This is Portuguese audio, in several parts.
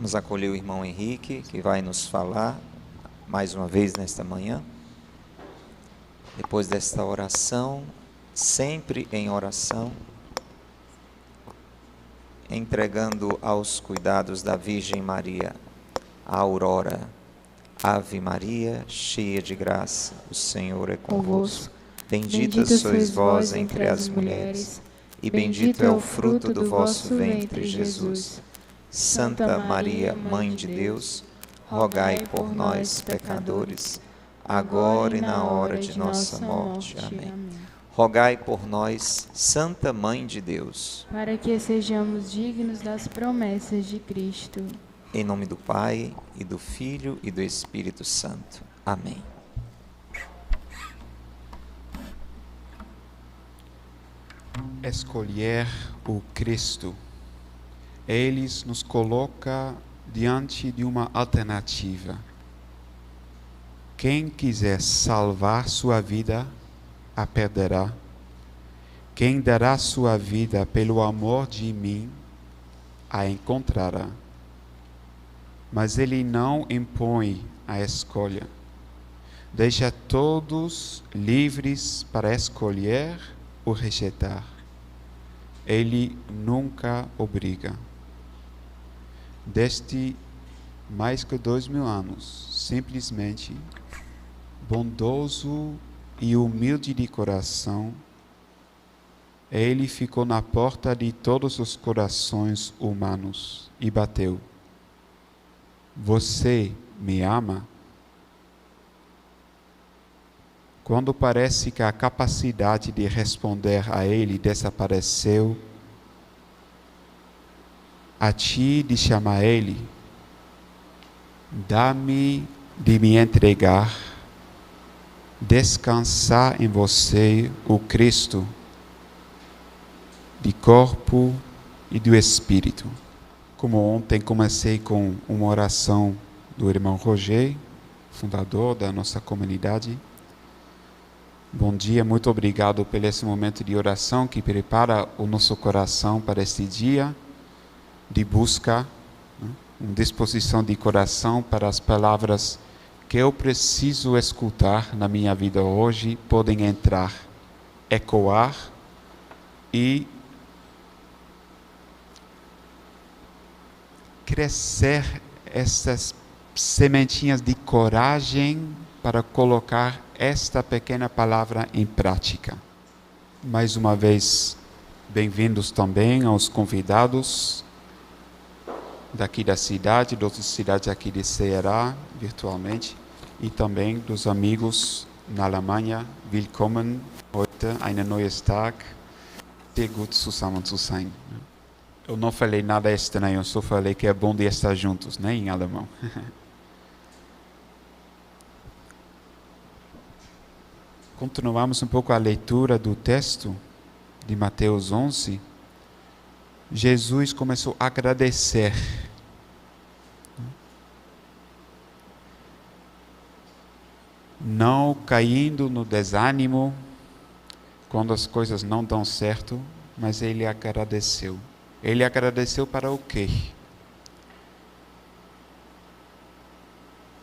Vamos acolher o irmão Henrique, que vai nos falar mais uma vez nesta manhã. Depois desta oração, sempre em oração, entregando aos cuidados da Virgem Maria a aurora. Ave Maria, cheia de graça, o Senhor é convosco. Bendita sois vós entre as mulheres, e bendito é o fruto do vosso ventre, Jesus. Santa Maria, Mãe de Deus, rogai por nós, pecadores, agora e na hora de nossa morte. Amém. Rogai por nós, Santa Mãe de Deus, para que sejamos dignos das promessas de Cristo. Em nome do Pai, e do Filho, e do Espírito Santo. Amém. Escolher o Cristo. Ele nos coloca diante de uma alternativa. Quem quiser salvar sua vida, a perderá. Quem dará sua vida pelo amor de mim, a encontrará. Mas ele não impõe a escolha. Deixa todos livres para escolher ou rejeitar. Ele nunca obriga. Desde mais que 2000 anos, simplesmente bondoso e humilde de coração, ele ficou na porta de todos os corações humanos e bateu. Você me ama? Quando parece que a capacidade de responder a ele desapareceu, a ti de chamar ele, dá-me de me entregar, descansar em você, o Cristo, de corpo e do Espírito. Como ontem comecei com uma oração do irmão Roger, fundador da nossa comunidade. Bom dia, muito obrigado por esse momento de oração que prepara o nosso coração para este dia de busca, uma disposição de coração para as palavras que eu preciso escutar na minha vida hoje, podem entrar, ecoar e crescer essas sementinhas de coragem para colocar esta pequena palavra em prática. Mais uma vez, bem-vindos também aos convidados daqui da cidade, de outras cidades aqui de Ceará, virtualmente, e também dos amigos na Alemanha. Willkommen heute, einen neuen Tag. Sehr gut zusammen zu sein. Eu não falei nada estranho, eu só falei que é bom de estar juntos, né, em alemão. Continuamos um pouco a leitura do texto de Mateus 11. Jesus começou a agradecer. Não caindo no desânimo quando as coisas não dão certo, mas ele agradeceu. Ele agradeceu para o quê?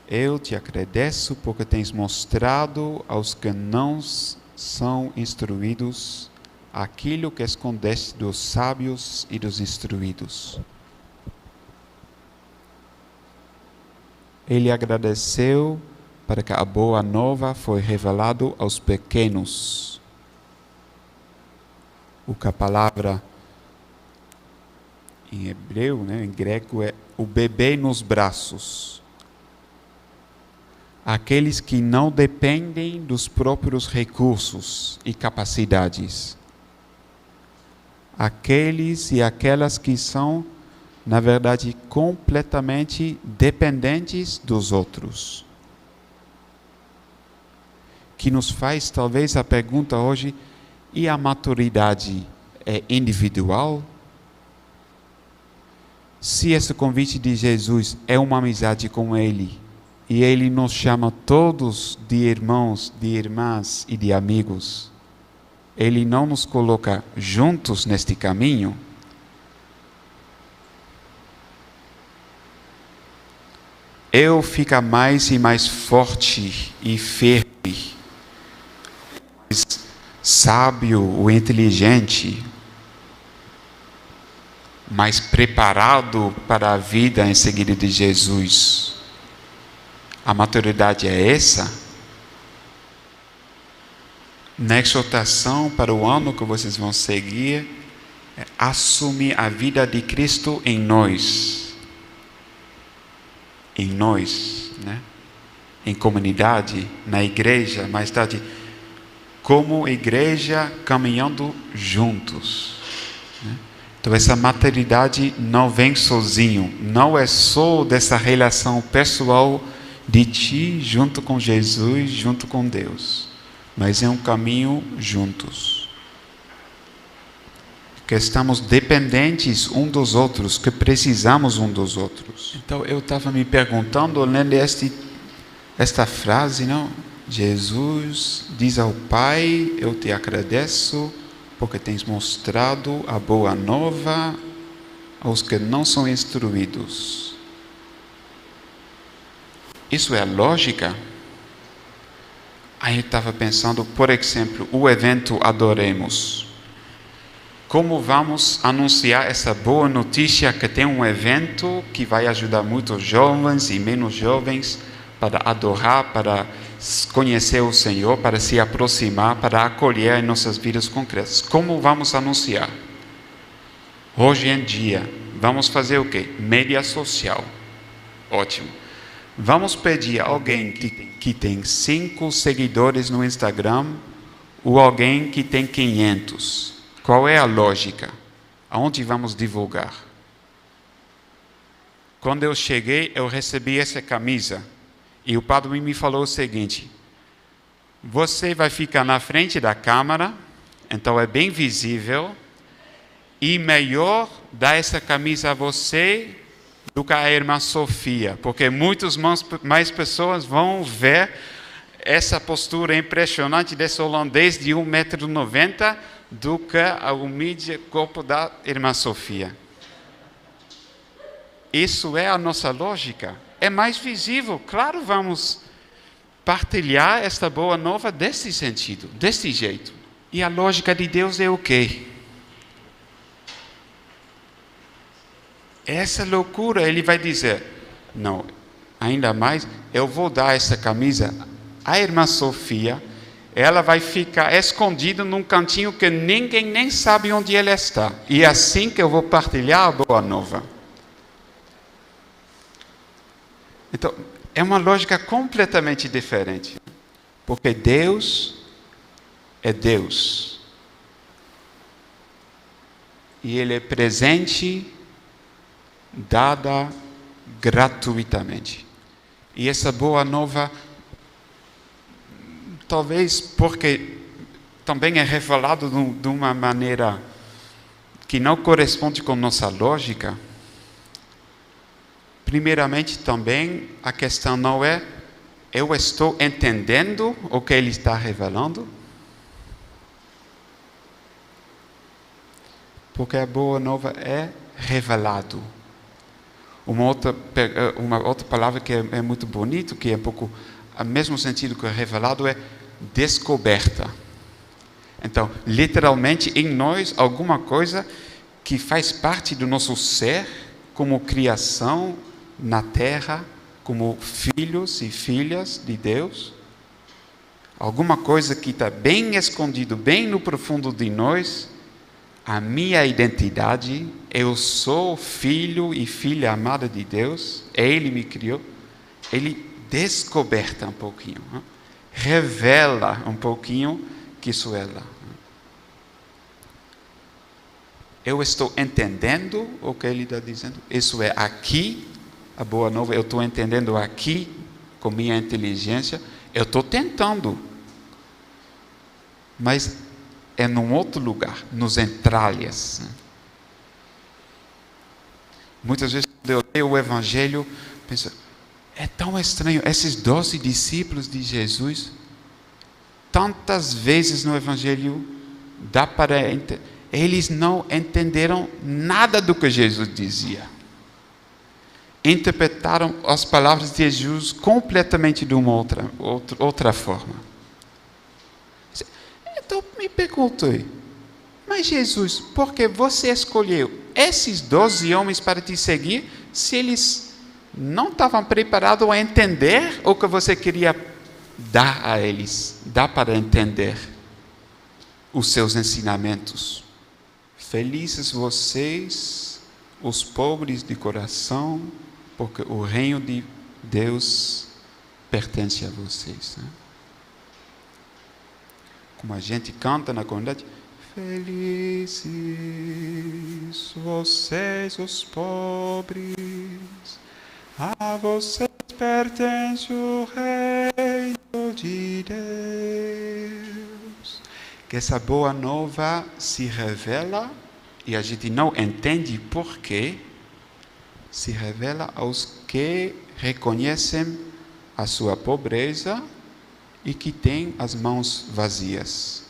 Eu te agradeço porque tens mostrado aos que não são instruídos aquilo que escondeste dos sábios e dos instruídos. Ele agradeceu para que a boa nova foi revelada aos pequenos. O que a palavra em hebreu, em grego, é o bebê nos braços. Aqueles que não dependem dos próprios recursos e capacidades. Aqueles e aquelas que são, na verdade, completamente dependentes dos outros. Que nos faz, talvez, a pergunta hoje, e a maturidade é individual? Se esse convite de Jesus é uma amizade com Ele, e Ele nos chama todos de irmãos, de irmãs e de amigos, Ele não nos coloca juntos neste caminho? eu ficar mais e mais forte e firme, mais sábio ou inteligente, mais preparado para a vida em seguida de Jesus. A maturidade é essa? Na exortação para o ano que vocês vão seguir, é assumir a vida de Cristo em nós. Em nós, né? Em comunidade, na igreja, mais tarde, como igreja caminhando juntos. Né? Então essa maturidade não vem sozinho, não é só dessa relação pessoal de ti junto com Jesus, junto com Deus, mas é um caminho juntos. Que estamos dependentes um dos outros, que precisamos um dos outros. Então eu estava me perguntando, lendo esta frase, não? Jesus diz ao Pai, eu te agradeço porque tens mostrado a boa nova aos que não são instruídos. Isso é lógica? Aí eu estava pensando, por exemplo, o evento Adoremos. Como vamos anunciar essa boa notícia que tem um evento que vai ajudar muitos jovens e menos jovens para adorar, para conhecer o Senhor, para se aproximar, para acolher em nossas vidas concretas? Como vamos anunciar? Hoje em dia, vamos fazer o quê? Mídia social. Ótimo. Vamos pedir a alguém que tem 5 seguidores no Instagram ou alguém que tem 500. Qual é a lógica? Aonde vamos divulgar? Quando eu cheguei, eu recebi essa camisa. E o padre me falou o seguinte: você vai ficar na frente da câmara, então é bem visível, e melhor dar essa camisa a você do que a irmã Sofia, porque muitas mais pessoas vão ver essa postura impressionante desse holandês de 1,90 m do que o mídia corpo da irmã Sofia. Isso é a nossa lógica. É mais visível, claro, vamos partilhar esta boa nova desse sentido, desse jeito. E a lógica de Deus é o quê? Essa loucura, ele vai dizer, não, ainda mais, eu vou dar essa camisa à irmã Sofia, ela vai ficar escondida num cantinho que ninguém nem sabe onde ela está. E é assim que eu vou partilhar a boa nova. Então, é uma lógica completamente diferente. Porque Deus é Deus. E Ele é presente, dada gratuitamente. E essa boa nova, talvez porque também é revelado de uma maneira que não corresponde com nossa lógica. Primeiramente, também, a questão não é, eu estou entendendo o que ele está revelando? Porque a boa nova é revelado. Uma outra palavra que é muito bonito, que é um pouco o mesmo sentido que revelado, é descoberta. Então, literalmente, em nós, alguma coisa que faz parte do nosso ser, como criação, na terra, como filhos e filhas de Deus, alguma coisa que está bem escondido, bem no profundo de nós, a minha identidade, eu sou filho e filha amada de Deus, Ele me criou, Ele descoberta um pouquinho, revela um pouquinho que isso é lá. Eu estou entendendo o que Ele está dizendo, isso é aqui, a boa nova, eu estou entendendo aqui, com minha inteligência, eu estou tentando, mas é num outro lugar, nos entrailhas. Muitas vezes, quando eu leio o Evangelho, penso, é tão estranho, esses 12 discípulos de Jesus, tantas vezes no Evangelho, dá para eles não entenderam nada do que Jesus dizia. interpretaram as palavras de Jesus completamente de uma outra forma. Então me perguntei, mas Jesus, por que você escolheu esses 12 homens para te seguir, se eles não estavam preparados a entender o que você queria dar a eles, dar para entender os seus ensinamentos? Felizes vocês, os pobres de coração, porque o reino de Deus pertence a vocês. Né? Como a gente canta na comunidade, felizes vocês, os pobres, a vocês pertence o reino de Deus. Que essa boa nova se revela, e a gente não entende por quê, se revela aos que reconhecem a sua pobreza e que têm as mãos vazias.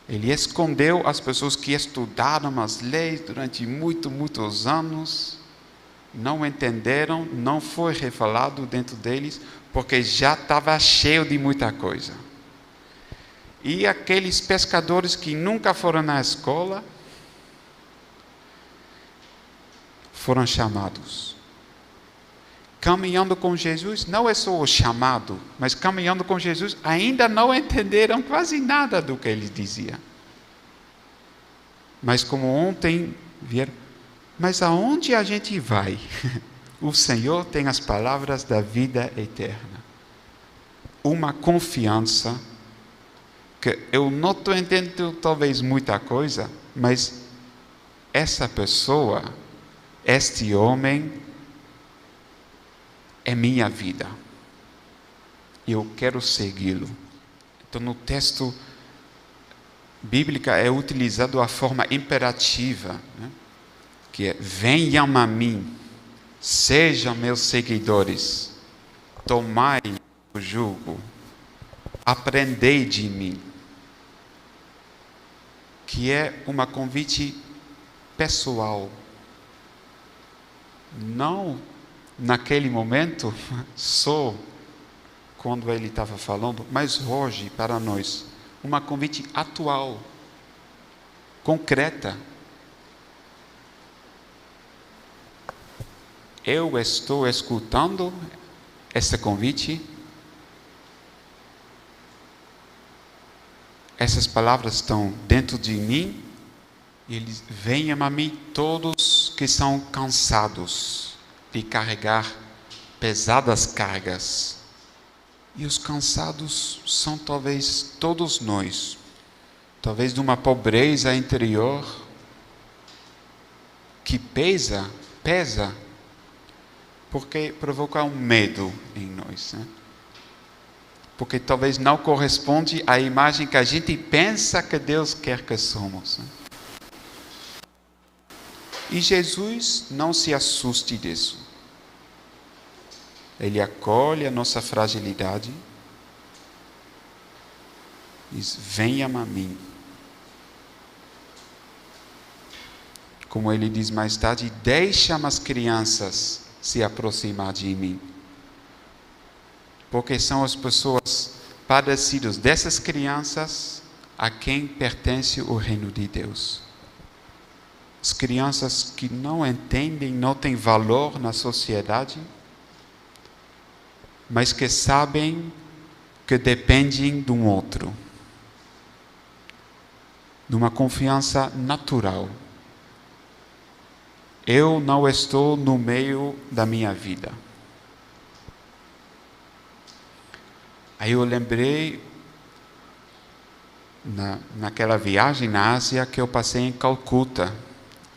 Ele escondeu as pessoas que estudaram as leis durante muitos anos, não entenderam, não foi revelado dentro deles, porque já estava cheio de muita coisa. E aqueles pescadores que nunca foram na escola, foram chamados. Caminhando com Jesus, não é só o chamado, mas caminhando com Jesus, ainda não entenderam quase nada do que ele dizia. Mas como ontem vieram, mas aonde a gente vai? O Senhor tem as palavras da vida eterna. Uma confiança que eu não estou entendendo talvez muita coisa, mas essa pessoa, este homem, é minha vida. Eu quero segui-lo. Então, no texto bíblico é utilizado a forma imperativa, né? Que é: venham a mim, sejam meus seguidores, tomai o jugo, aprendei de mim. Que é uma convite pessoal. Não naquele momento, só quando ele estava falando, mas hoje para nós, uma convite atual, concreta. Eu estou escutando esse convite. Essas palavras estão dentro de mim. Eles venham a mim todos que são cansados de carregar pesadas cargas. E os cansados são talvez todos nós. Talvez de uma pobreza interior que pesa, porque provoca um medo em nós, né? Porque talvez não corresponde à imagem que a gente pensa que Deus quer que somos, né? E Jesus não se assuste disso. Ele acolhe a nossa fragilidade e diz: venham a mim. Como ele diz mais tarde, deixam as crianças se aproximar de mim. Porque são as pessoas padecidas dessas crianças a quem pertence o reino de Deus. As crianças que não entendem, não têm valor na sociedade, mas que sabem que dependem de um outro, de uma confiança natural. Eu não estou no meio da minha vida. Aí eu lembrei naquela viagem na Ásia que eu passei em Calcutá,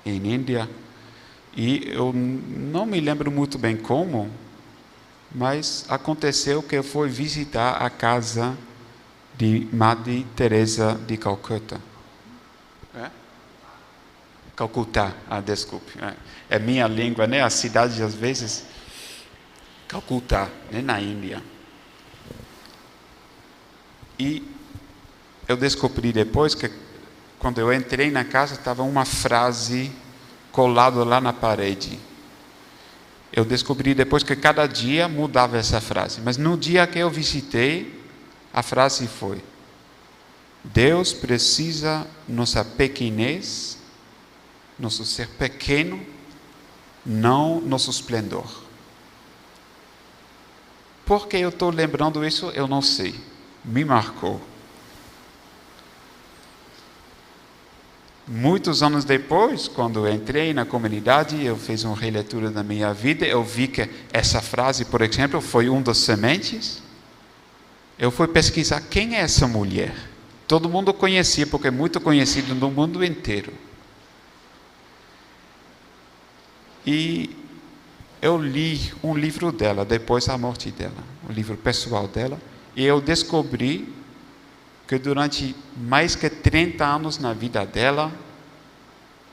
em Índia, e eu não me lembro muito bem como, mas aconteceu que eu fui visitar a casa de Madre Teresa de Calcutá. Calcutá, desculpe. É minha língua, né? A cidade, às vezes, Calcutá, né? Na Índia. E eu descobri depois que, quando eu entrei na casa, estava uma frase colada lá na parede. Eu descobri depois que cada dia mudava essa frase. Mas no dia que eu visitei, a frase foi: Deus precisa nossa pequenez, nosso ser pequeno, não nosso esplendor. Por que eu estou lembrando isso, eu não sei. Me marcou. Muitos anos depois, quando eu entrei na comunidade, eu fiz uma releitura da minha vida, eu vi que essa frase, por exemplo, foi uma das sementes. Eu fui pesquisar quem é essa mulher. Todo mundo conhecia, porque é muito conhecido no mundo inteiro. E eu li um livro dela, depois da morte dela, um livro pessoal dela, e eu descobri que durante mais que 30 anos na vida dela,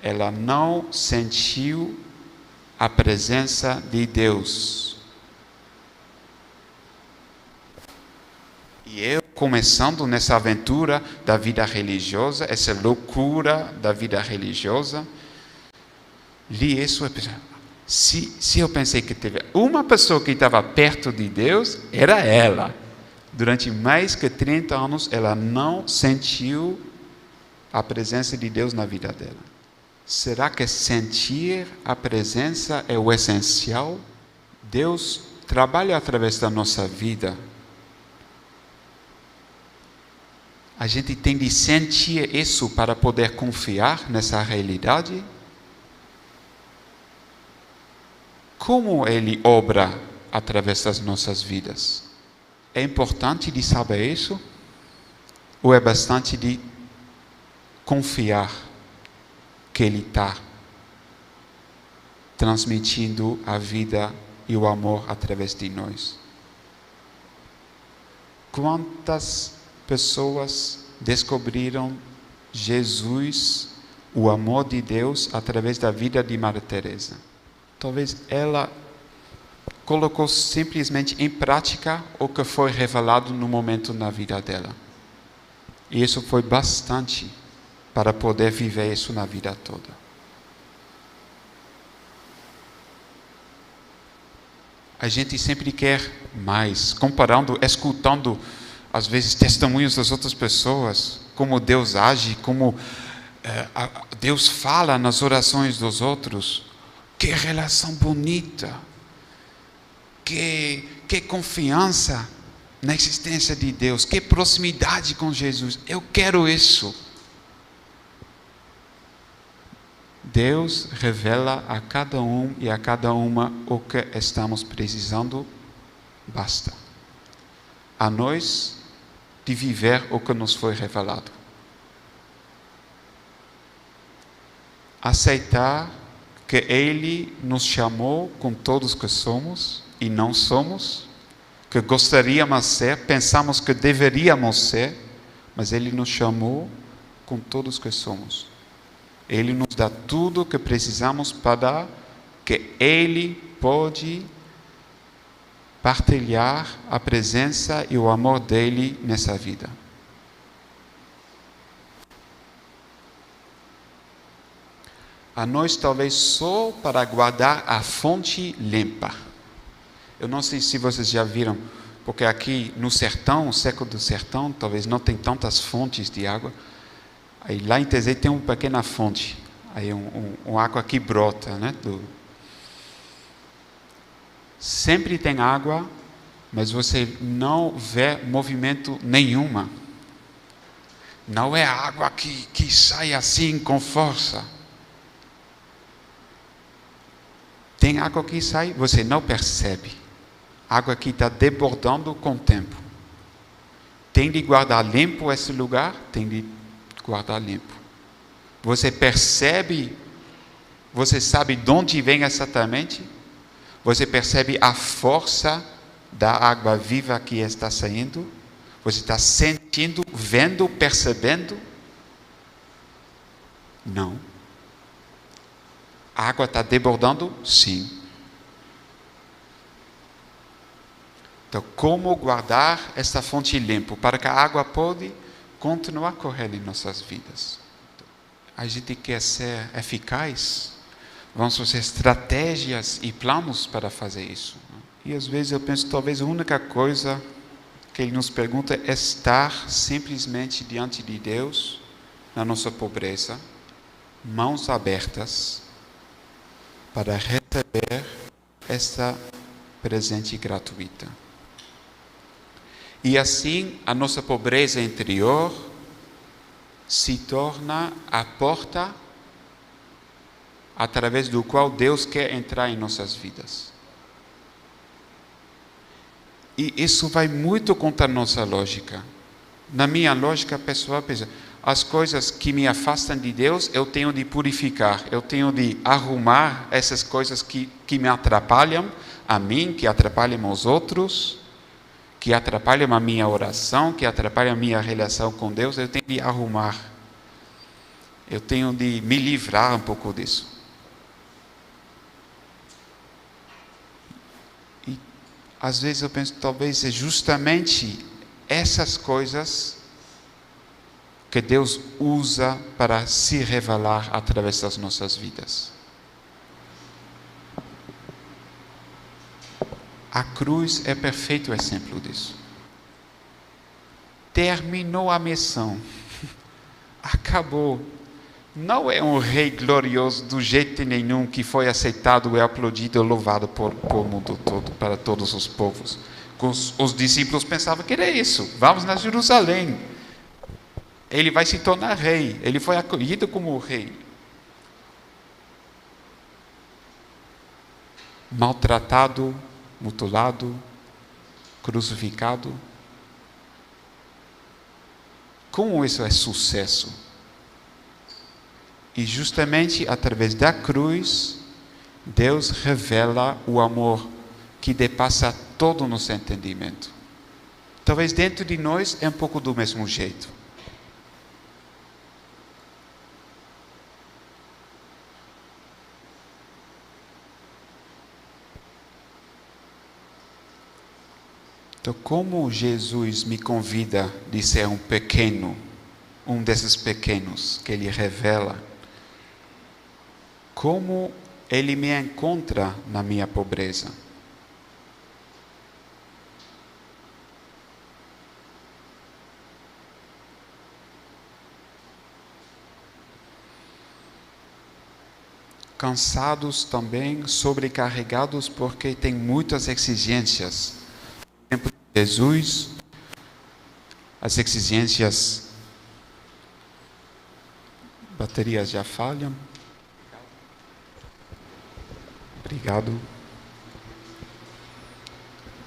ela não sentiu a presença de Deus. E eu, começando nessa aventura da vida religiosa, essa loucura da vida religiosa, li isso e pensei, se eu pensei que teve uma pessoa que estava perto de Deus, era ela. Durante mais que 30 anos, ela não sentiu a presença de Deus na vida dela. Será que sentir a presença é o essencial? Deus trabalha através da nossa vida. A gente tem de sentir isso para poder confiar nessa realidade? Como Ele obra através das nossas vidas? É importante de saber isso? Ou é bastante de confiar que Ele está transmitindo a vida e o amor através de nós? Quantas pessoas descobriram Jesus, o amor de Deus, através da vida de Maria Teresa? Talvez ela colocou simplesmente em prática o que foi revelado no momento na vida dela. E isso foi bastante para poder viver isso na vida toda. A gente sempre quer mais, comparando, escutando, às vezes, testemunhos das outras pessoas, como Deus age, como Deus fala nas orações dos outros. Que relação bonita! Que confiança na existência de Deus, que proximidade com Jesus. Eu quero isso. Deus revela a cada um e a cada uma o que estamos precisando, basta. A nós de viver o que nos foi revelado. Aceitar que Ele nos chamou com todos que somos e não somos, que gostaríamos de ser, pensamos que deveríamos ser, mas Ele nos chamou com todos que somos. Ele nos dá tudo o que precisamos para que Ele pode partilhar a presença e o amor dEle nessa vida. A nós talvez só para guardar a fonte limpa. Eu não sei se vocês já viram, porque aqui no sertão, o seco do sertão, talvez não tem tantas fontes de água. Aí lá em Tezé tem uma pequena fonte, aí uma água que brota, né? Sempre tem água, mas você não vê movimento nenhuma. Não é a água que sai assim com força. Tem água que sai, você não percebe. Água que está debordando com o tempo. Tem de guardar limpo esse lugar? Tem de guardar limpo. Você percebe, você sabe de onde vem exatamente? Você percebe a força da água viva que está saindo? Você está sentindo, vendo, percebendo? Não. A água está debordando? Sim. Então, como guardar essa fonte limpa para que a água pode continuar a correr em nossas vidas? A gente quer ser eficaz, Vamos fazer estratégias e planos para fazer isso. E às vezes eu penso, talvez a única coisa que Ele nos pergunta é estar simplesmente diante de Deus, na nossa pobreza, mãos abertas, para receber esta presente gratuita. E assim, a nossa pobreza interior se torna a porta através do qual Deus quer entrar em nossas vidas. E isso vai muito contra a nossa lógica. Na minha lógica pessoal, pensa, as coisas que me afastam de Deus, eu tenho de purificar, eu tenho de arrumar essas coisas que me atrapalham a mim, que atrapalham os outros, que atrapalham a minha oração, que atrapalham a minha relação com Deus, eu tenho de arrumar. Eu tenho de me livrar um pouco disso. E às vezes eu penso, talvez é justamente essas coisas que Deus usa para se revelar através das nossas vidas. A cruz é perfeito exemplo disso. Terminou a missão. Acabou. Não é um rei glorioso do jeito nenhum que foi aceitado e aplaudido e louvado por o mundo todo, para todos os povos. Os discípulos pensavam que era isso. Vamos na Jerusalém. Ele vai se tornar rei. Ele foi acolhido como rei. Maltratado, mutilado, crucificado. Como isso é sucesso? E justamente através da cruz, Deus revela o amor que depassa todo o nosso entendimento. Talvez dentro de nós é um pouco do mesmo jeito. Então, como Jesus me convida de ser um pequeno, um desses pequenos que Ele revela, como Ele me encontra na minha pobreza? Cansados também, sobrecarregados, porque tem muitas exigências. Jesus, as exigências, baterias já falham. Obrigado.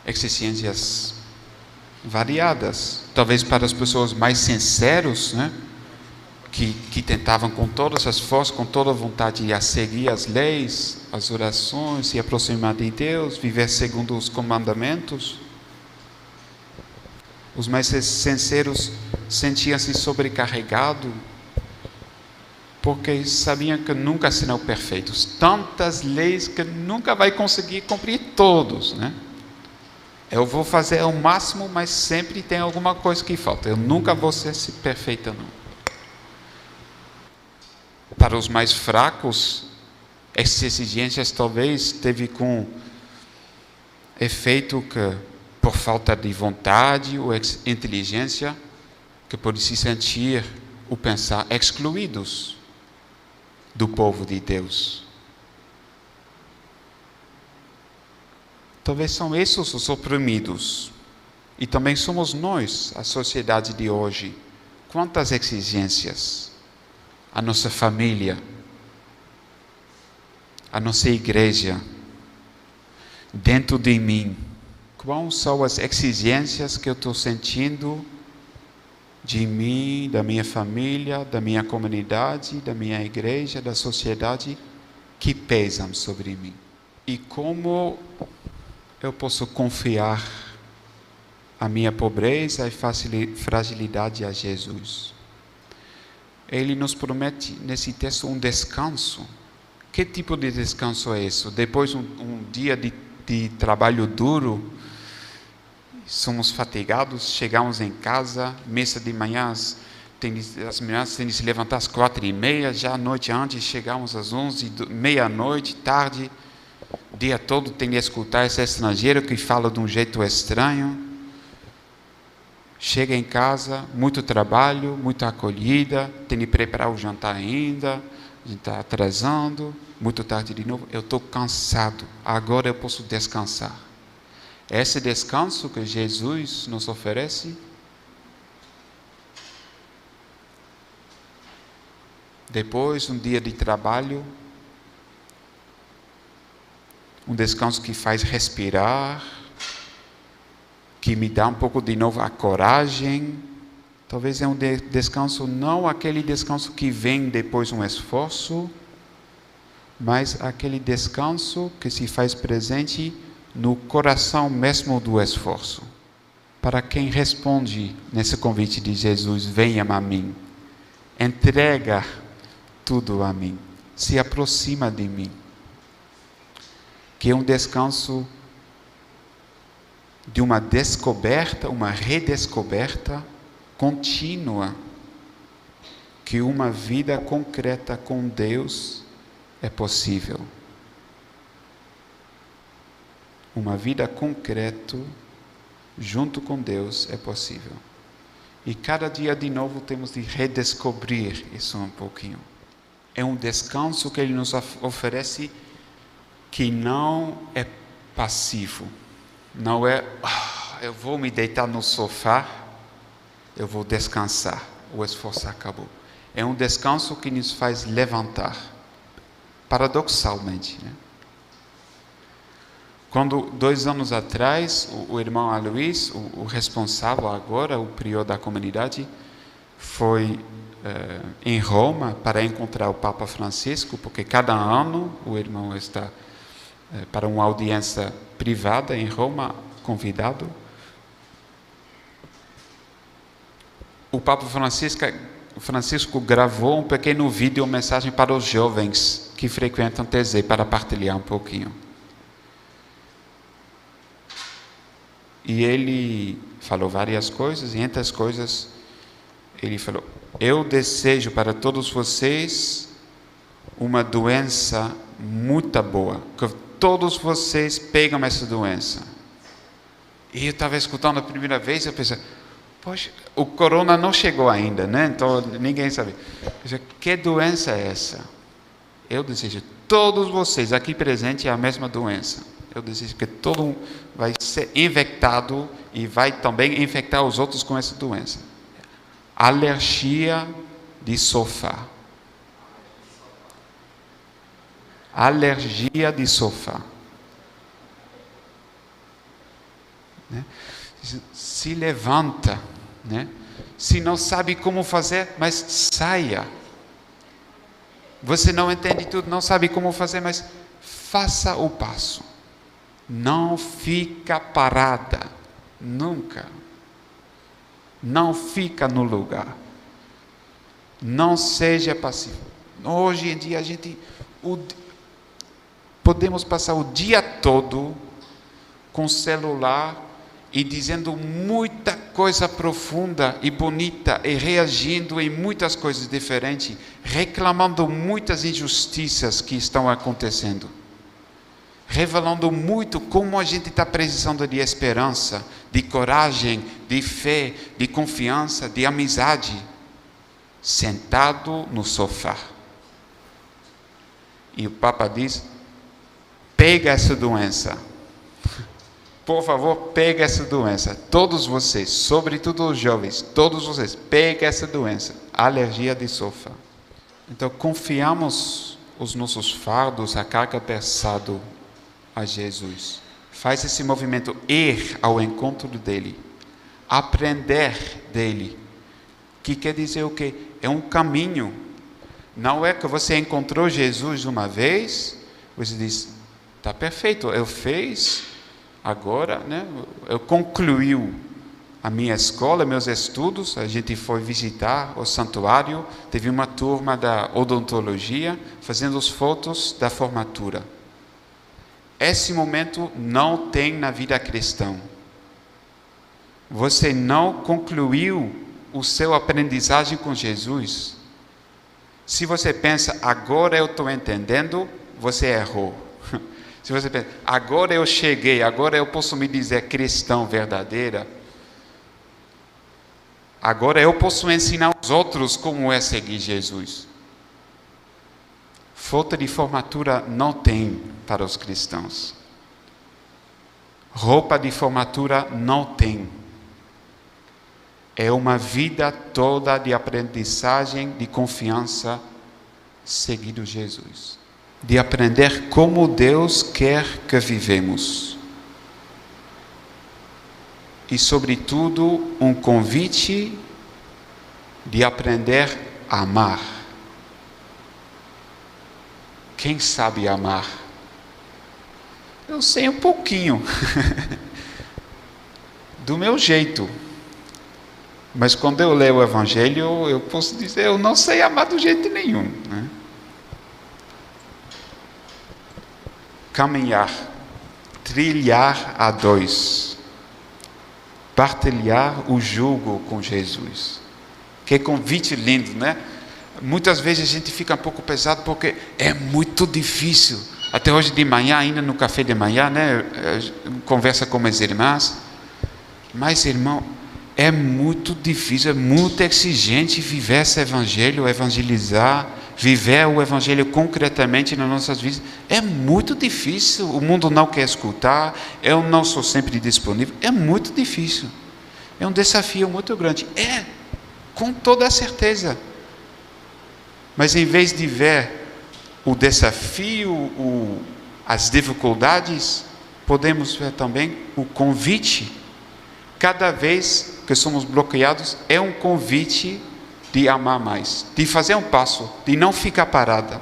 Exigências variadas, talvez para as pessoas mais sinceros, né? Que tentavam com todas as forças, com toda a vontade a seguir as leis, as orações, se aproximar de Deus, viver segundo os comandamentos. Os mais sinceros sentiam-se sobrecarregados, porque sabiam que nunca serão perfeitos. Tantas leis que nunca vai conseguir cumprir todos, né? Eu vou fazer o máximo, mas sempre tem alguma coisa que falta. Eu nunca vou ser perfeita, não. Para os mais fracos, essas exigências talvez teve com efeito que, por falta de vontade ou inteligência, que pode se sentir ou pensar excluídos do povo de Deus. Talvez são esses os oprimidos. E também somos nós, a sociedade de hoje. Quantas exigências a nossa família, a nossa igreja, dentro de mim. Quais são as exigências que eu estou sentindo de mim, da minha família, da minha comunidade, da minha igreja, da sociedade, que pesam sobre mim? E como eu posso confiar a minha pobreza e fragilidade a Jesus? Ele nos promete nesse texto um descanso. Que tipo de descanso é isso? Depois um dia de trabalho duro, somos fatigados, chegamos em casa, mesa de manhã, as meninas têm de se levantar às 4h30, já a noite antes, chegamos às 11, meia-noite, tarde, o dia todo tem de escutar esse estrangeiro que fala de um jeito estranho. Chega em casa, muito trabalho, muita acolhida, tem de preparar o jantar ainda, a gente está atrasando, muito tarde de novo. Eu estou cansado, agora eu posso descansar. Esse descanso que Jesus nos oferece, depois de um dia de trabalho, um descanso que faz respirar, que me dá um pouco de novo a coragem. Talvez é um descanso, não aquele descanso que vem depois de um esforço, mas aquele descanso que se faz presente no coração mesmo do esforço. Para quem responde nesse convite de Jesus, venha a mim, entrega tudo a mim, se aproxima de mim. Que é um descanso de uma descoberta, uma redescoberta contínua, que uma vida concreta com Deus é possível. Uma vida concreta junto com Deus é possível. E cada dia de novo temos de redescobrir isso um pouquinho. É um descanso que Ele nos oferece que não é passivo. Não é, eu vou me deitar no sofá, eu vou descansar, o esforço acabou. É um descanso que nos faz levantar, paradoxalmente, né? Quando, 2 anos atrás, o irmão Aloís, o responsável agora, o prior da comunidade, foi em Roma para encontrar o Papa Francisco, porque cada ano o irmão está para uma audiência privada em Roma, convidado. O Papa Francisco gravou um pequeno vídeo, mensagem para os jovens que frequentam TZ, para partilhar um pouquinho. E ele falou várias coisas, e entre as coisas, ele falou: eu desejo para todos vocês uma doença muito boa, que todos vocês pegam essa doença. E eu estava escutando a primeira vez, eu pensei, poxa, o corona não chegou ainda, né? Então ninguém sabe. Que doença é essa? Eu desejo todos vocês aqui presentes a mesma doença. Eu desejo que todo mundo vai ser infectado e vai também infectar os outros com essa doença. Alergia de sofá. Alergia de sofá. Né? Se levanta, né? Se não sabe como fazer, mas saia. Você não entende tudo, não sabe como fazer, mas faça o passo. Não fica parada, nunca. Não fica no lugar. Não seja passivo. Hoje em dia podemos passar o dia todo com o celular e dizendo muita coisa profunda e bonita e reagindo em muitas coisas diferentes, reclamando muitas injustiças que estão acontecendo, revelando muito como a gente está precisando de esperança, de coragem, de fé, de confiança, de amizade, sentado no sofá. E o Papa diz: pega essa doença. Por favor, pega essa doença. Todos vocês, sobretudo os jovens, todos vocês, pega essa doença. Alergia de sofá. Então, confiamos os nossos fardos, a carga pesada a Jesus. Faz esse movimento, ir ao encontro dele. Aprender dele. Que quer dizer o quê? É um caminho. Não é que você encontrou Jesus uma vez, você diz, está perfeito, eu fiz, agora, né, eu concluí a minha escola, meus estudos, a gente foi visitar o santuário, teve uma turma da odontologia, fazendo as fotos da formatura. Esse momento não tem na vida cristã. Você não concluiu o seu aprendizagem com Jesus, se você pensa, agora eu estou entendendo, você errou. Se você pensa, agora eu cheguei, agora eu posso me dizer cristão verdadeira, agora eu posso ensinar os outros como é seguir Jesus. Falta de formatura não tem para os cristãos. Roupa de formatura não tem. É uma vida toda de aprendizagem, de confiança, seguindo Jesus. De aprender como Deus quer que vivemos. E, sobretudo, um convite de aprender a amar. Quem sabe amar? Eu sei um pouquinho. Do meu jeito. Mas quando eu leio o Evangelho, eu posso dizer, eu não sei amar de jeito nenhum. Né? Caminhar, trilhar a dois, partilhar o jugo com Jesus. Que convite lindo, né? Muitas vezes a gente fica um pouco pesado porque é muito difícil. Até hoje de manhã, ainda no café de manhã, né? Conversa com as irmãs. Mas, irmão, é muito difícil, é muito exigente viver esse evangelho, evangelizar, viver o evangelho concretamente nas nossas vidas. É muito difícil, o mundo não quer escutar, eu não sou sempre disponível, é muito difícil. É um desafio muito grande, com toda a certeza. Mas em vez de ver o desafio, as dificuldades, podemos ver também o convite. Cada vez que somos bloqueados, é um convite de amar mais, de fazer um passo, de não ficar parada.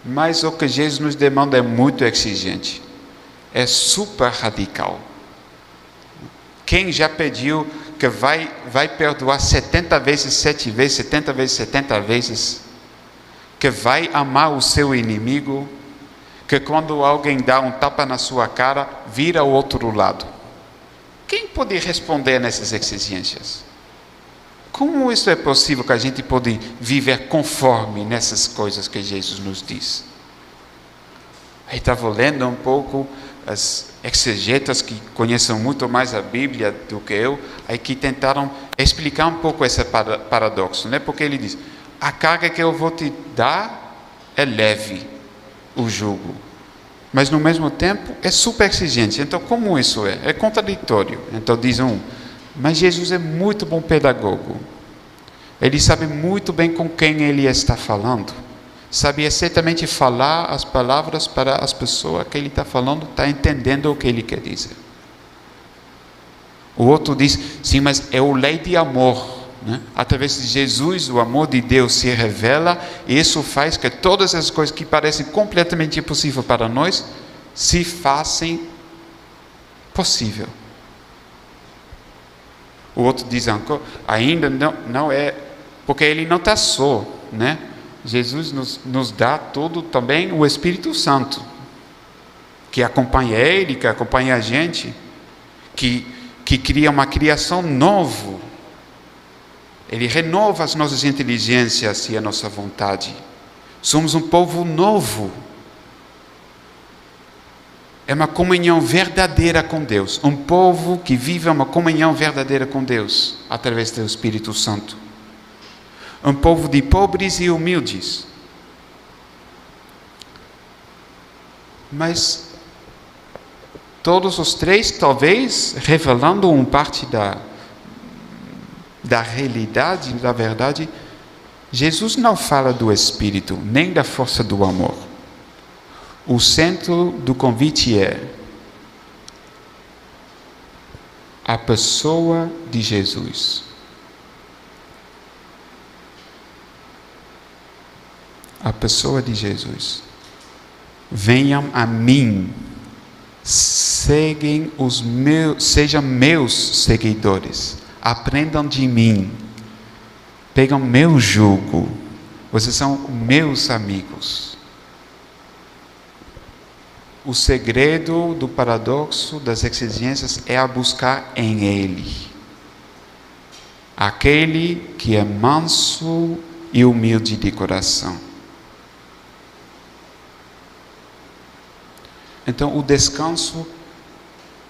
Mas o que Jesus nos demanda é muito exigente, é super radical. Quem já pediu que vai perdoar 70 vezes, 7 vezes, 70 vezes, 70 vezes, que vai amar o seu inimigo, que quando alguém dá um tapa na sua cara, vira ao outro lado. Quem pode responder nessas exigências? Como isso é possível que a gente pode viver conforme nessas coisas que Jesus nos diz? Aí estava lendo um pouco as exegetas que conhecem muito mais a Bíblia do que eu, aí que tentaram explicar um pouco esse paradoxo, né? Porque ele diz, a carga que eu vou te dar é leve, o jugo, mas no mesmo tempo é super exigente. Então como isso é? É contraditório. Então diz mas Jesus é muito bom pedagogo, ele sabe muito bem com quem ele está falando, sabe exatamente falar as palavras para as pessoas que ele está falando, está entendendo o que ele quer dizer. O outro diz, sim, mas é a lei de amor, né? Através de Jesus, o amor de Deus se revela, e isso faz que todas as coisas que parecem completamente impossíveis para nós, se façam possível. O outro diz, ainda não é, porque ele não está só, né? Jesus nos dá todo também o Espírito Santo, que acompanha ele, que acompanha a gente, que cria uma criação nova. Ele renova as nossas inteligências e a nossa vontade. Somos um povo novo. É uma comunhão verdadeira com Deus. Um povo que vive uma comunhão verdadeira com Deus, através do Espírito Santo. Um povo de pobres e humildes. Mas todos os três, talvez, revelando uma parte da realidade, da verdade, Jesus não fala do Espírito, nem da força do amor. O centro do convite é a pessoa de Jesus. A pessoa de Jesus. Venham a mim, sejam meus seguidores. Aprendam de mim, pegam meu jugo, vocês são meus amigos. O segredo do paradoxo das exigências é a buscar em Ele. Aquele que é manso e humilde de coração. Então, o descanso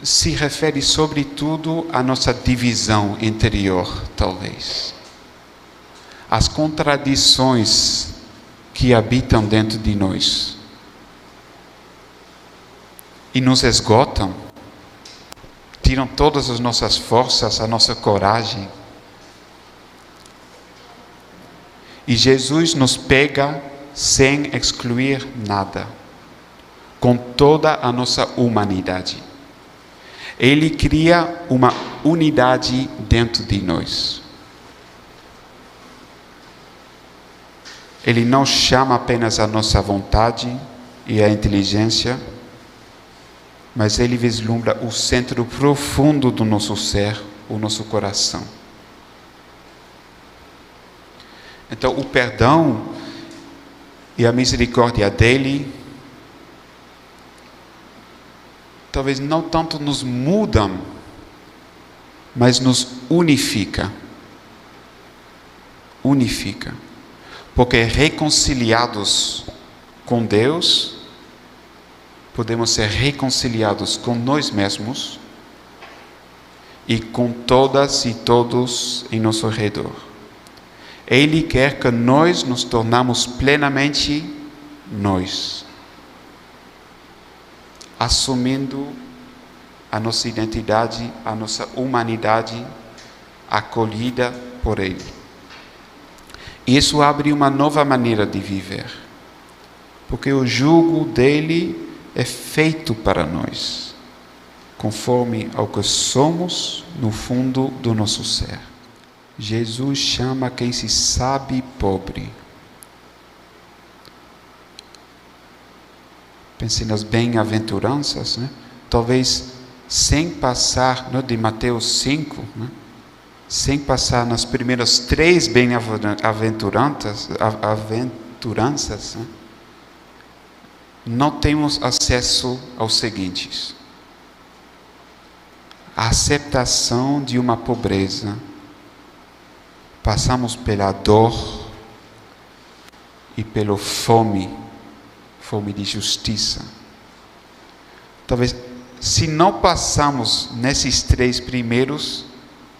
se refere sobretudo à nossa divisão interior, talvez. As contradições que habitam dentro de nós. E nos esgotam. Tiram todas as nossas forças, a nossa coragem. E Jesus nos pega sem excluir nada. Com toda a nossa humanidade. Ele cria uma unidade dentro de nós. Ele não chama apenas a nossa vontade e a inteligência, mas ele vislumbra o centro profundo do nosso ser, o nosso coração. Então, o perdão e a misericórdia dele talvez não tanto nos mudam, mas nos unifica. Unifica. Porque reconciliados com Deus, podemos ser reconciliados com nós mesmos e com todas e todos em nosso redor. Ele quer que nós nos tornamos plenamente nós. Assumindo a nossa identidade, a nossa humanidade, acolhida por Ele. Isso abre uma nova maneira de viver, porque o jugo dele é feito para nós, conforme ao que somos no fundo do nosso ser. Jesus chama quem se sabe pobre. Pense nas bem-aventuranças, né? Talvez sem passar, no de Mateus 5, né? Sem passar nas primeiras 3 bem-aventuranças, né? Não temos acesso aos seguintes: a aceitação de uma pobreza, passamos pela dor e pela fome de justiça. Talvez, se não passamos nesses 3 primeiros,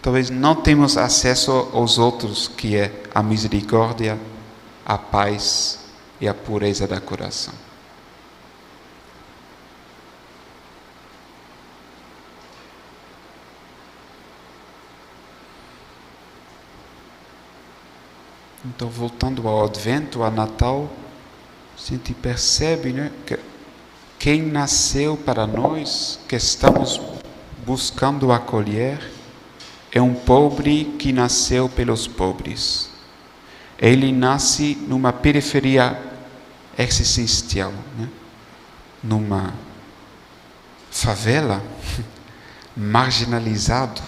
talvez não temos acesso aos outros, que é a misericórdia, a paz e a pureza do coração. Então, voltando ao Advento, a Natal, a gente percebe, né, que quem nasceu para nós, que estamos buscando acolher, é um pobre que nasceu pelos pobres. Ele nasce numa periferia existencial, né? Numa favela, marginalizado,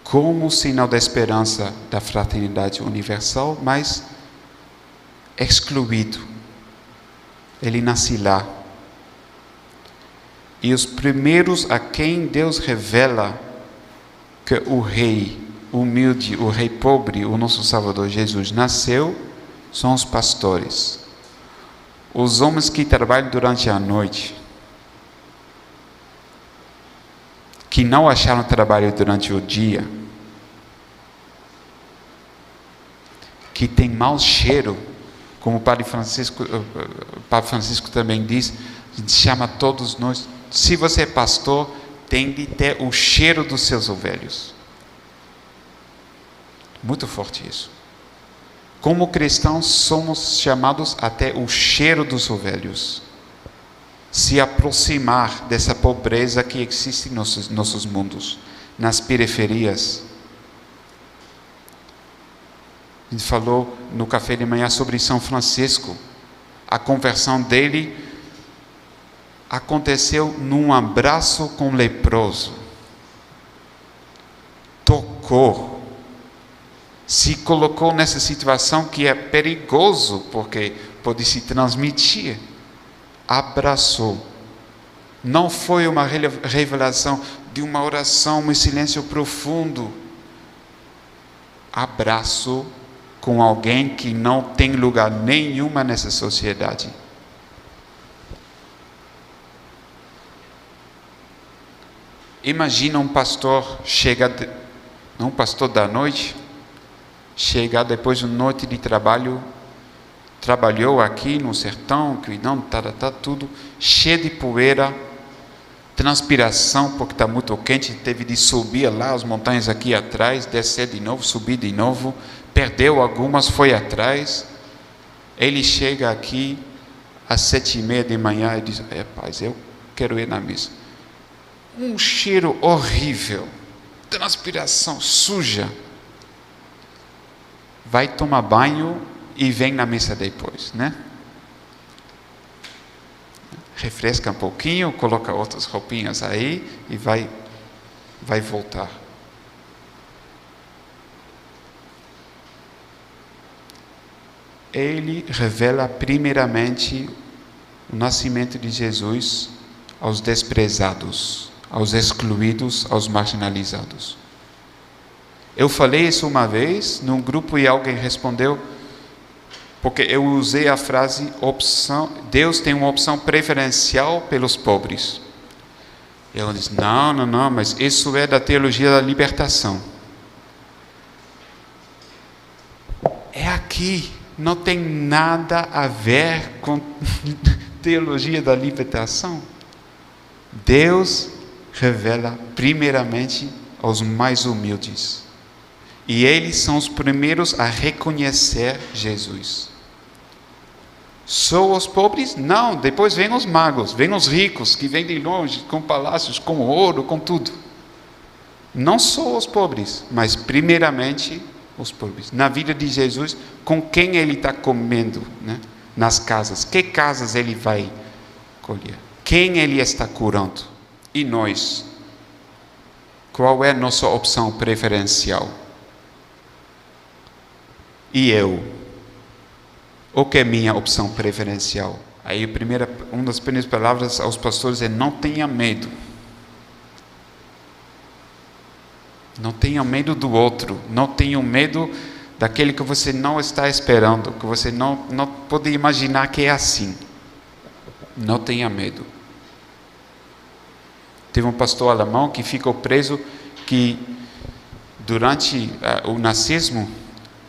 como sinal da esperança da fraternidade universal, mas excluído. Ele nasce lá. E os primeiros a quem Deus revela que o rei humilde, o rei pobre, o nosso Salvador Jesus nasceu, são os pastores. Os homens que trabalham durante a noite, que não acharam trabalho durante o dia, que tem mau cheiro, como o Padre Francisco também diz, a gente chama todos nós, se você é pastor, tem de ter o cheiro dos seus ovelhos. Muito forte isso. Como cristãos, somos chamados a ter o cheiro dos ovelhos. Se aproximar dessa pobreza que existe em nossos mundos, nas periferias. A gente falou no café de manhã sobre São Francisco. A conversão dele aconteceu num abraço com um leproso. Tocou. Se colocou nessa situação que é perigoso, porque pode se transmitir. abraçou. Não foi uma revelação de uma oração, um silêncio profundo. Abraço com alguém que não tem lugar nenhuma nessa sociedade. Imagina um pastor um pastor da noite, chegar depois de uma noite de trabalho, trabalhou aqui no sertão, cuidando, tudo cheio de poeira, transpiração, porque está muito quente, teve de subir lá as montanhas aqui atrás, descer de novo, subir de novo, perdeu algumas, foi atrás. Ele chega aqui às 7:30 da manhã e diz: rapaz, eu quero ir na missa. Um cheiro horrível, transpiração suja. Vai tomar banho e vem na missa depois, né? Refresca um pouquinho, coloca outras roupinhas aí e vai voltar. Ele revela primeiramente o nascimento de Jesus aos desprezados, aos excluídos, aos marginalizados. Eu falei isso uma vez num grupo e alguém respondeu, porque eu usei a frase opção, Deus tem uma opção preferencial pelos pobres. Eu disse, não, mas isso é da teologia da libertação. É aqui, não tem nada a ver com teologia da libertação. Deus revela primeiramente aos mais humildes. E eles são os primeiros a reconhecer Jesus. Só os pobres? Não, depois vêm os magos, vêm os ricos, que vêm de longe, com palácios, com ouro, com tudo. Não só os pobres, mas primeiramente os pobres. Na vida de Jesus, com quem ele está comendo, né? Nas casas. Que casas ele vai colher? Quem ele está curando? E nós? Qual é a nossa opção preferencial? E eu? O que é minha opção preferencial? Aí uma das primeiras palavras aos pastores é: não tenha medo. Não tenha medo do outro. Não tenha medo daquele que você não está esperando, que você não pode imaginar que é assim. Não tenha medo. Teve um pastor alemão que ficou preso durante o nazismo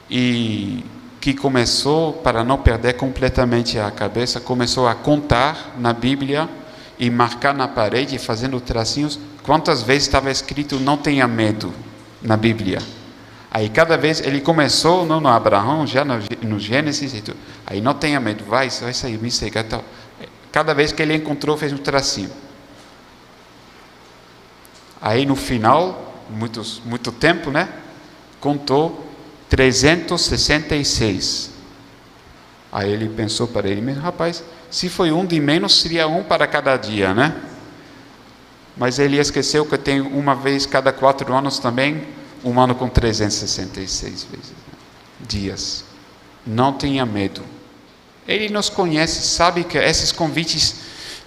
e que começou, para não perder completamente a cabeça, começou a contar na Bíblia e marcar na parede, fazendo tracinhos, quantas vezes estava escrito não tenha medo na Bíblia. Aí cada vez ele começou no Abraão, já no Gênesis, e tudo. Aí não tenha medo, vai sair, me segue. Cada vez que ele encontrou, fez um tracinho. Aí no final, muito tempo, né? Contou 366. Aí ele pensou para ele mesmo: rapaz, se foi um de menos, seria um para cada dia, né? Mas ele esqueceu que tem uma vez cada 4 anos também, um ano com 366 dias. Não tenha medo. Ele nos conhece, sabe que esses convites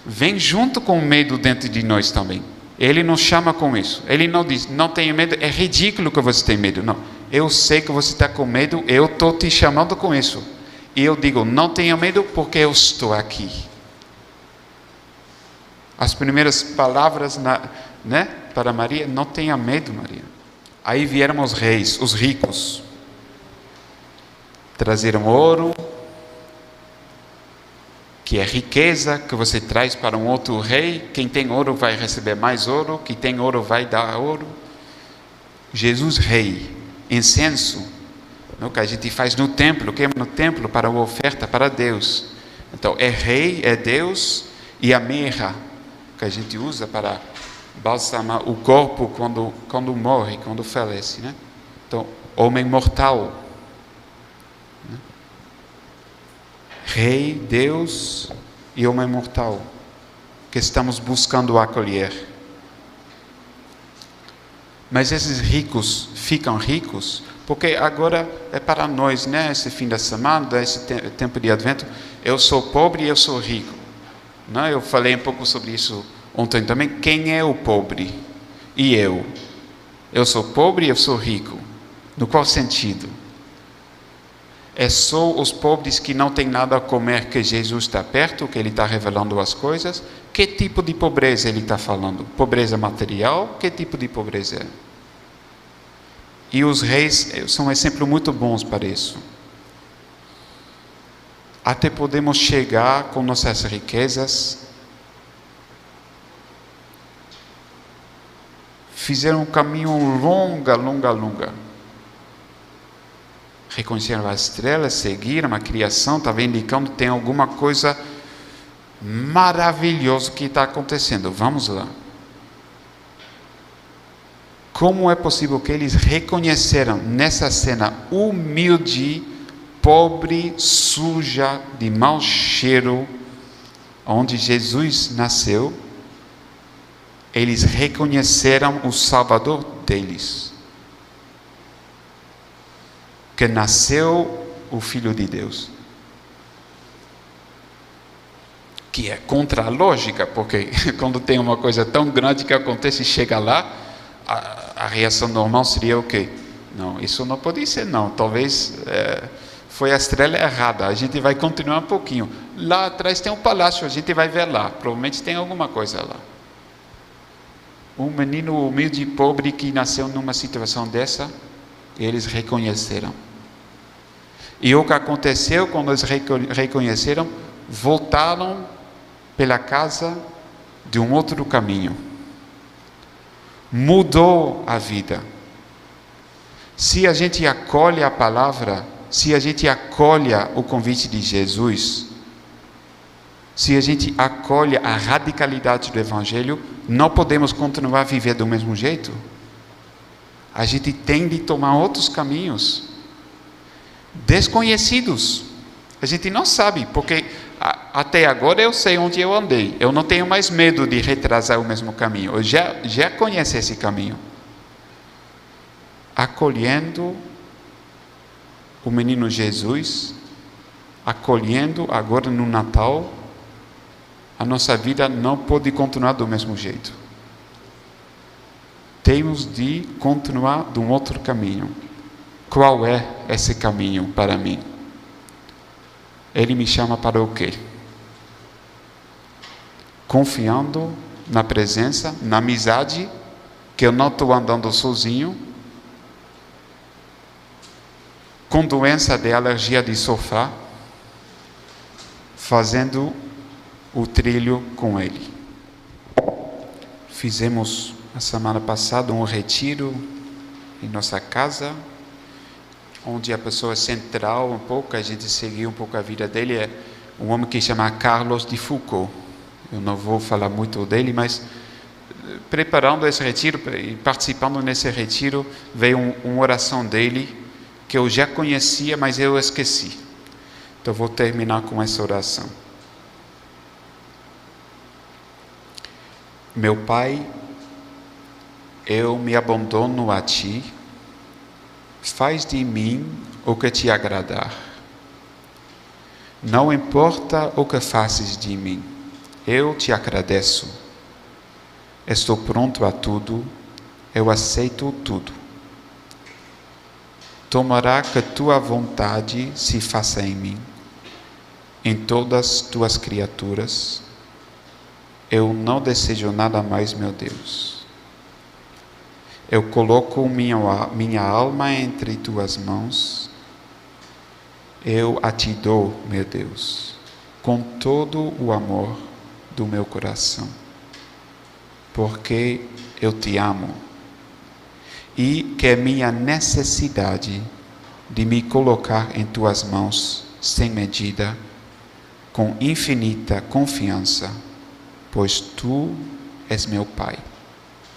vêm junto com o medo dentro de nós também. Ele nos chama com isso. Ele não diz, não tenha medo, é ridículo que você tem medo. Não, eu sei que você está com medo, eu estou te chamando com isso. E eu digo, não tenha medo porque eu estou aqui. As primeiras palavras para Maria: não tenha medo, Maria. Aí vieram os reis, os ricos. Trazeram ouro, que é riqueza que você traz para um outro rei. Quem tem ouro vai receber mais ouro, quem tem ouro vai dar ouro. Jesus rei, incenso, que a gente faz no templo, queima no templo para uma oferta para Deus. Então é rei, é Deus, e a mirra, que a gente usa para balsamar o corpo quando morre, quando falece, né? Então, homem mortal, né? Rei, Deus e homem mortal, que estamos buscando acolher. Mas esses ricos ficam ricos porque agora é para nós, né? Esse fim da semana, esse tempo de Advento, eu sou pobre e eu sou rico. Não, eu falei um pouco sobre isso ontem também. Quem é o pobre? E eu? Eu sou pobre e eu sou rico. No qual sentido? É só os pobres que não têm nada a comer que Jesus está perto, que ele está revelando as coisas? Que tipo de pobreza ele está falando? Pobreza material? Que tipo de pobreza é? E os reis são um exemplo muito bons para isso. Até podemos chegar com nossas riquezas. Fizeram um caminho longa. Reconheceram as estrelas, seguiram a criação, estava indicando que tem alguma coisa maravilhosa que está acontecendo. Vamos lá. Como é possível que eles reconheceram nessa cena humilde, pobre, suja, de mau cheiro, onde Jesus nasceu, eles reconheceram o Salvador deles, que nasceu o Filho de Deus, que é contra a lógica, porque quando tem uma coisa tão grande que acontece e chega lá, a reação normal seria o quê? Não, isso não pode ser, não. Talvez foi a estrela errada. A gente vai continuar um pouquinho. Lá atrás tem um palácio, a gente vai ver lá. Provavelmente tem alguma coisa lá. Um menino humilde e pobre que nasceu numa situação dessa, eles reconheceram. E o que aconteceu quando eles reconheceram, voltaram pela casa de um outro caminho. Mudou a vida. Se a gente acolhe a palavra, se a gente acolhe o convite de Jesus, se a gente acolhe a radicalidade do Evangelho, não podemos continuar a viver do mesmo jeito. A gente tem de tomar outros caminhos desconhecidos. A gente não sabe, porque até agora eu sei onde eu andei. Eu não tenho mais medo de retrasar o mesmo caminho. Eu já conheço esse caminho. Acolhendo o menino Jesus, acolhendo agora no Natal, a nossa vida não pode continuar do mesmo jeito. Temos de continuar de um outro caminho. Qual é esse caminho para mim? Ele me chama para o quê? Confiando na presença, na amizade, que eu não estou andando sozinho, com doença de alergia de sofá, fazendo o trilho com ele. Fizemos a semana passada um retiro em nossa casa, onde a pessoa central um pouco, a gente seguiu um pouco a vida dele, é um homem que se chama Carlos de Foucault. Eu não vou falar muito dele, mas preparando esse retiro e participando nesse retiro, veio uma oração dele que eu já conhecia, mas eu esqueci. Então vou terminar com essa oração. Meu Pai, eu me abandono a Ti. Faz de mim o que te agradar. Não importa o que fazes de mim, eu te agradeço. Estou pronto a tudo, eu aceito tudo. Tomará que tua vontade se faça em mim, em todas tuas criaturas. Eu não desejo nada mais, meu Deus. Eu coloco minha alma entre tuas mãos. Eu a te dou, meu Deus, com todo o amor do meu coração, porque eu te amo. E que a minha necessidade de me colocar em tuas mãos sem medida, com infinita confiança, pois tu és meu Pai.